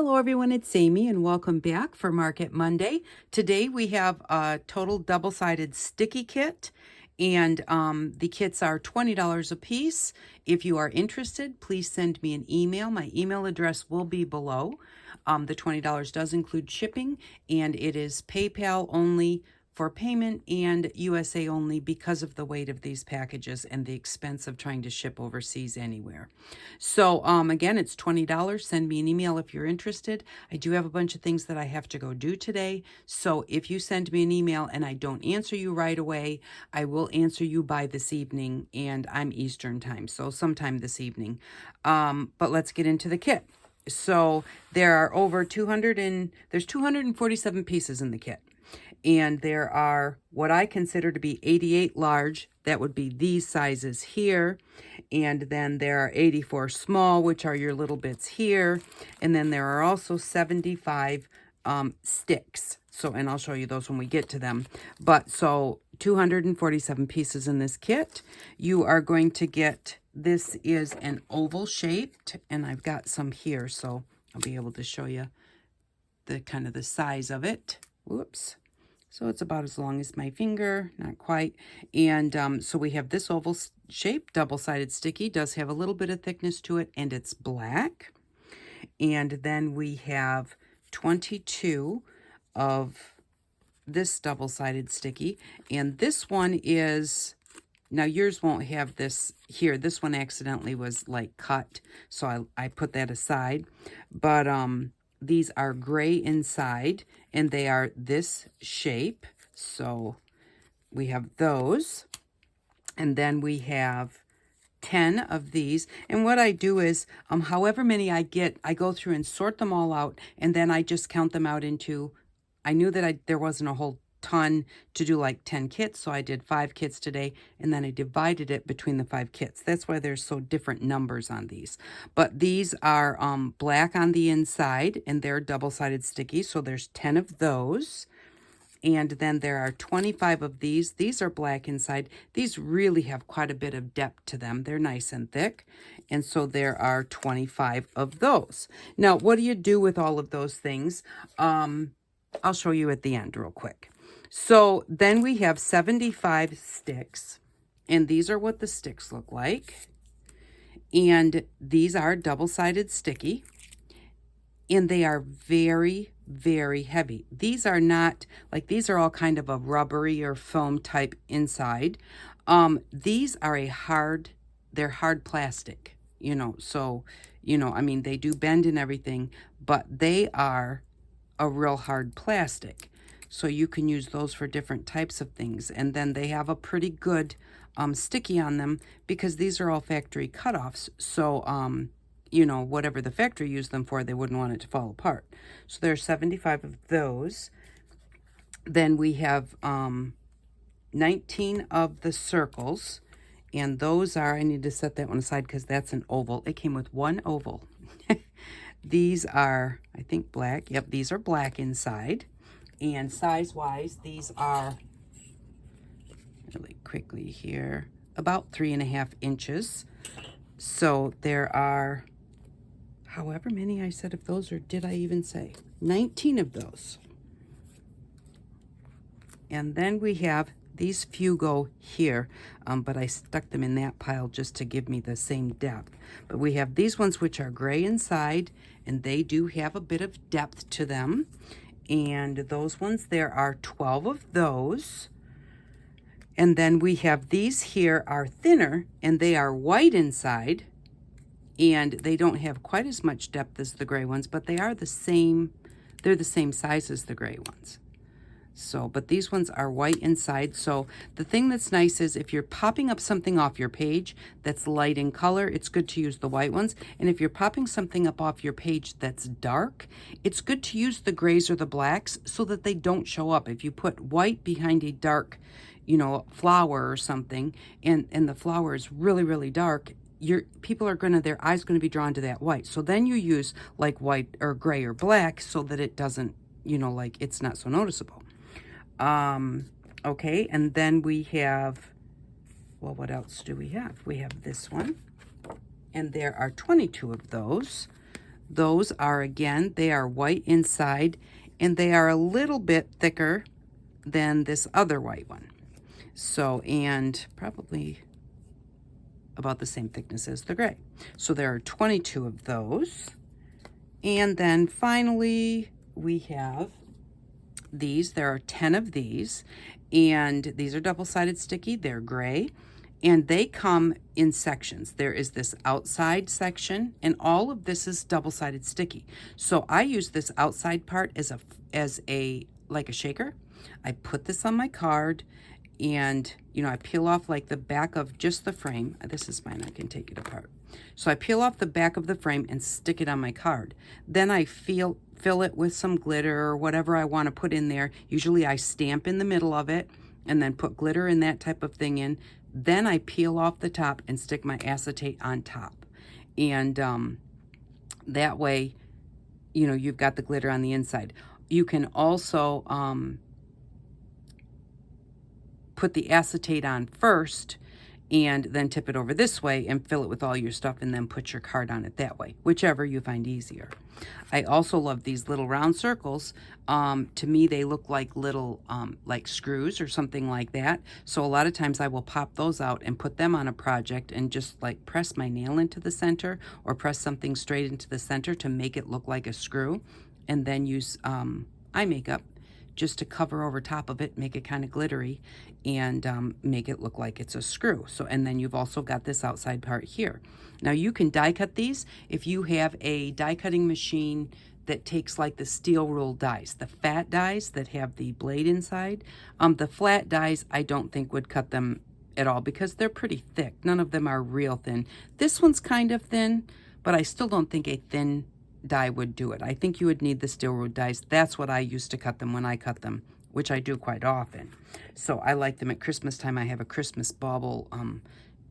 Hello everyone, it's Amy and welcome back for Market Monday. Today we have a total double-sided sticky kit and the kits are $20 a piece. If you are interested, please send me an email. My email address will be below. The $20 does include shipping and it is PayPal only for payment and USA only because of the weight of these packages and the expense of trying to ship overseas anywhere. So again, it's $20. Send me an email if you're interested. I do have a bunch of things that I have to go do today. So if you send me an email and I don't answer you right away, I will answer you by this evening, and I'm Eastern time, so sometime this evening. But let's get into the kit. So there are over 247 pieces in the kit. And there are what I consider to be 88 large, that would be these sizes here. And then there are 84 small, which are your little bits here. And then there are also 75 sticks. So, and I'll show you those when we get to them. But so 247 pieces in this kit. You are going to get, this is an oval shaped, and I've got some here, so I'll be able to show you the kind of the size of it. Whoops. So it's about as long as my finger, not quite. And so we have this oval shape, double-sided sticky, does have a little bit of thickness to it, and it's black. And then we have 22 of this double-sided sticky. And this one is, now yours won't have this here. This one accidentally was like cut, so I put that aside. But these are gray inside, and they are this shape. So we have those. And then we have 10 of these. And what I do is, however many I get, I go through and sort them all out, and then I just count them out into, I knew that there wasn't a whole ton to do like 10 kits, so I did 5 kits today, and then I divided it between the 5 kits. That's why there's so different numbers on these. But these are black on the inside, and they're double-sided sticky, so there's 10 of those. And then there are 25 of these. These are black inside. These really have quite a bit of depth to them. They're nice and thick. And so there are 25 of those. Now, what do you do with all of those things? I'll show you at the end real quick. So then we have 75 sticks, and these are what the sticks look like. And these are double-sided sticky, and they are very, very heavy. These are not, like these are all kind of a rubbery or foam type inside. These are they're hard plastic, so, I mean, they do bend and everything, but they are a real hard plastic. So you can use those for different types of things. And then they have a pretty good sticky on them because these are all factory cutoffs. So, whatever the factory used them for, they wouldn't want it to fall apart. So there's 75 of those. Then we have 19 of the circles. And those are, I need to set that one aside because that's an oval. It came with one oval. These are, I think, black. Yep, these are black inside. And size-wise, these are, really quickly here, about 3.5 inches. So there are, however many I said of those, or did I even say? 19 of those. And then we have these few go here, but I stuck them in that pile just to give me the same depth. But we have these ones which are gray inside, and they do have a bit of depth to them. And those ones, there are 12 of those. And then we have these here are thinner, and they are white inside, and they don't have quite as much depth as the gray ones, but they are the same, they're the same size as the gray ones. So, but these ones are white inside. So the thing that's nice is if you're popping up something off your page that's light in color, it's good to use the white ones. And if you're popping something up off your page that's dark, it's good to use the grays or the blacks so that they don't show up. If you put white behind a dark, flower or something, and the flower is really, really dark, people are their eyes going to be drawn to that white. So then you use like white or gray or black so that it doesn't, like it's not so noticeable. Okay, and then we have, well, what else do we have? We have this one, and there are 22 of those. Those are, again, they are white inside, and they are a little bit thicker than this other white one. So, and probably about the same thickness as the gray. So there are 22 of those. And then finally, we have these. There are 10 of these, and these are double-sided sticky. They're gray, and they come in sections. There is this outside section, and all of this is double-sided sticky. So I use this outside part as a like a shaker. I put this on my card, and you know, I peel off like the back of just the frame. This is mine, I can take it apart. So I peel off the back of the frame and stick it on my card. Then I fill it with some glitter or whatever I want to put in there. Usually I stamp in the middle of it and then put glitter and that type of thing in. Then I peel off the top and stick my acetate on top. And that way, you know, you've got the glitter on the inside. You can also put the acetate on first and then tip it over this way and fill it with all your stuff and then put your card on it that way, whichever you find easier. I also love these little round circles. To me, they look like little like screws or something like that. So a lot of times I will pop those out and put them on a project and just like press my nail into the center or press something straight into the center to make it look like a screw, and then use eye makeup just to cover over top of it, make it kind of glittery, and make it look like it's a screw. So, and then you've also got this outside part here. Now you can die cut these if you have a die cutting machine that takes like the steel rule dies, the fat dies that have the blade inside. The flat dies, I don't think would cut them at all because they're pretty thick. None of them are real thin. This one's kind of thin, but I still don't think a thin die would do it. I think you would need the steel rule dies. That's what I used to cut them when I cut them, which I do quite often. So I like them at Christmas time. I have a Christmas bauble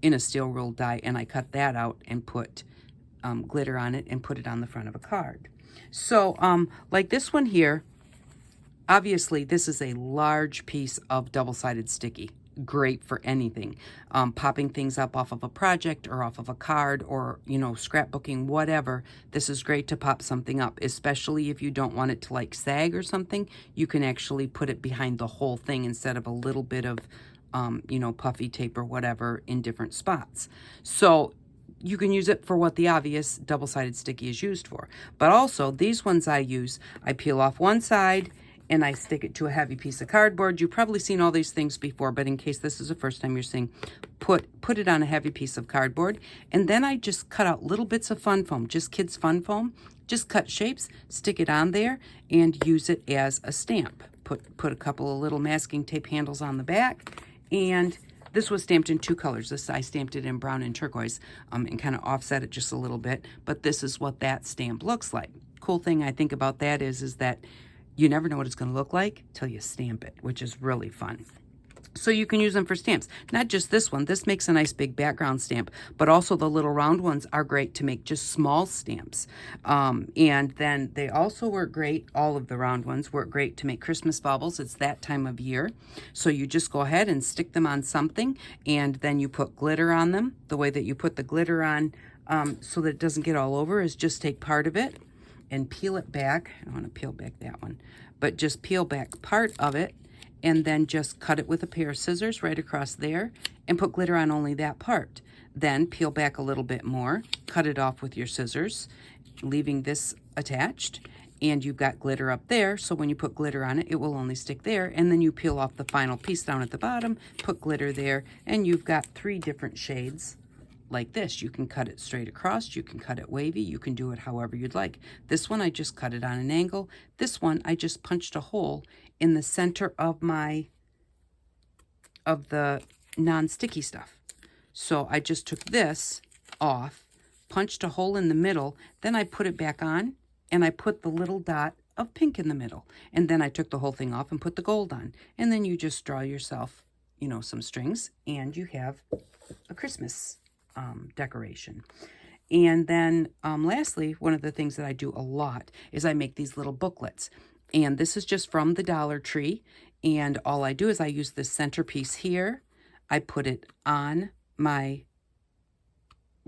in a steel rule die, and I cut that out and put glitter on it and put it on the front of a card. So like this one here, obviously this is a large piece of double-sided sticky. Great for anything, popping things up off of a project or off of a card, or, you know, scrapbooking, whatever. This is great to pop something up, especially if you don't want it to like sag or something. You can actually put it behind the whole thing instead of a little bit of, you know, puffy tape or whatever in different spots. So you can use it for what the obvious double-sided sticky is used for. But also these ones I use, I peel off one side and I stick it to a heavy piece of cardboard. You've probably seen all these things before, but in case this is the first time you're seeing, put it on a heavy piece of cardboard, and then I just cut out little bits of fun foam, just kids fun foam. Just cut shapes, stick it on there, and use it as a stamp. Put a couple of little masking tape handles on the back, and this was stamped in two colors. This, I stamped it in brown and turquoise, and kind of offset it just a little bit, but this is what that stamp looks like. Cool thing I think about that is that you never know what it's going to look like till you stamp it, which is really fun. So you can use them for stamps. Not just this one. This makes a nice big background stamp, but also the little round ones are great to make just small stamps. And then they also work great, all of the round ones work great to make Christmas baubles. It's that time of year. So you just go ahead and stick them on something, and then you put glitter on them. The way that you put the glitter on so that it doesn't get all over is just take part of it and peel it back. I don't want to peel back that one, but just peel back part of it, and then just cut it with a pair of scissors right across there and put glitter on only that part. Then peel back a little bit more, cut it off with your scissors, leaving this attached, and you've got glitter up there, so when you put glitter on it, it will only stick there, and then you peel off the final piece down at the bottom, put glitter there, and you've got 3 different shades like this. You can cut it straight across, you can cut it wavy, you can do it however you'd like. This one I just cut it on an angle. This one I just punched a hole in the center of the non-sticky stuff. So I just took this off, punched a hole in the middle, then I put it back on, and I put the little dot of pink in the middle. And then I took the whole thing off and put the gold on. And then you just draw yourself, you know, some strings, and you have a Christmas decoration. And then lastly, one of the things that I do a lot is I make these little booklets. And this is just from the Dollar Tree. And all I do is I use this centerpiece here. I put it on my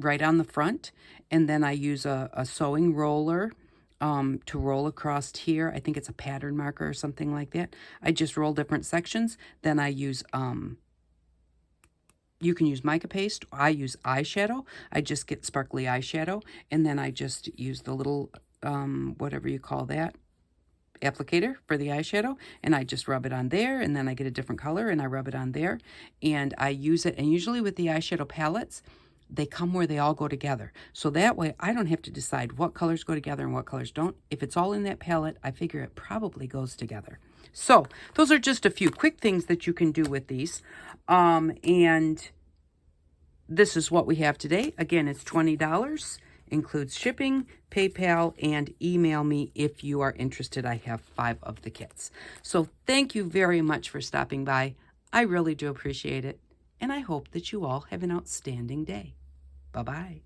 right on the front, and then I use a sewing roller to roll across here. I think it's a pattern marker or something like that. I just roll different sections. Then I use, you can use mica paste. I use eyeshadow. I just get sparkly eyeshadow, and then I just use the little, whatever you call that, applicator for the eyeshadow, and I just rub it on there, and then I get a different color and I rub it on there, and I use it. And usually with the eyeshadow palettes, they come where they all go together, so that way I don't have to decide what colors go together and what colors don't. If it's all in that palette, I figure it probably goes together. So those are just a few quick things that you can do with these, and this is what we have today. Again, it's $20. Includes shipping, PayPal, and email me if you are interested. I have 5 of the kits. So thank you very much for stopping by. I really do appreciate it, and I hope that you all have an outstanding day. Bye-bye.